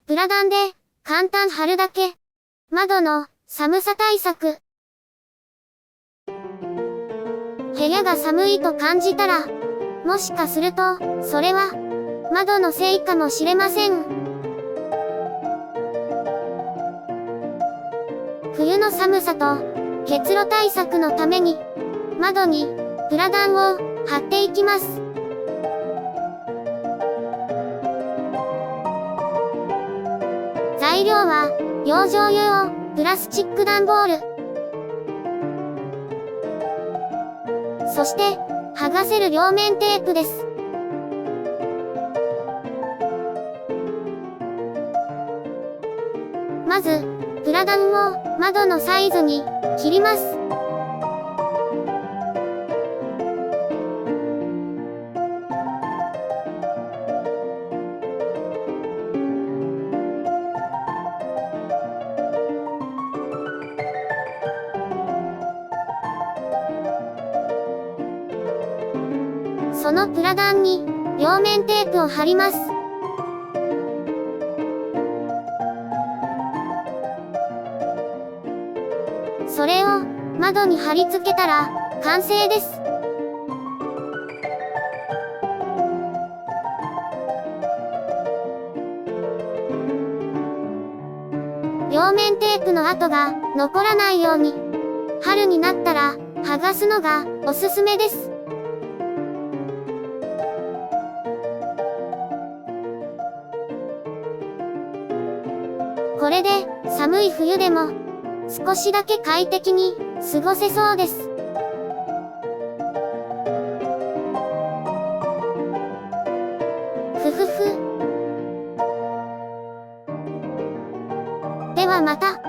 プラダンで、簡単貼るだけ。窓の、寒さ対策。部屋が寒いと感じたら、もしかすると、それは、窓のせいかもしれません。冬の寒さと、結露対策のために、窓に、プラダンを、貼っていきます。材料は、養生用、プラスチック段ボール。そして、剥がせる両面テープです。まず、プラダンを窓のサイズに切ります。そのプラダンに両面テープを貼ります。それを窓に貼り付けたら完成です。両面テープの跡が残らないように、春になったら剥がすのがおすすめです。これで寒い冬でも少しだけ快適に過ごせそうです。ふふふ。ではまた。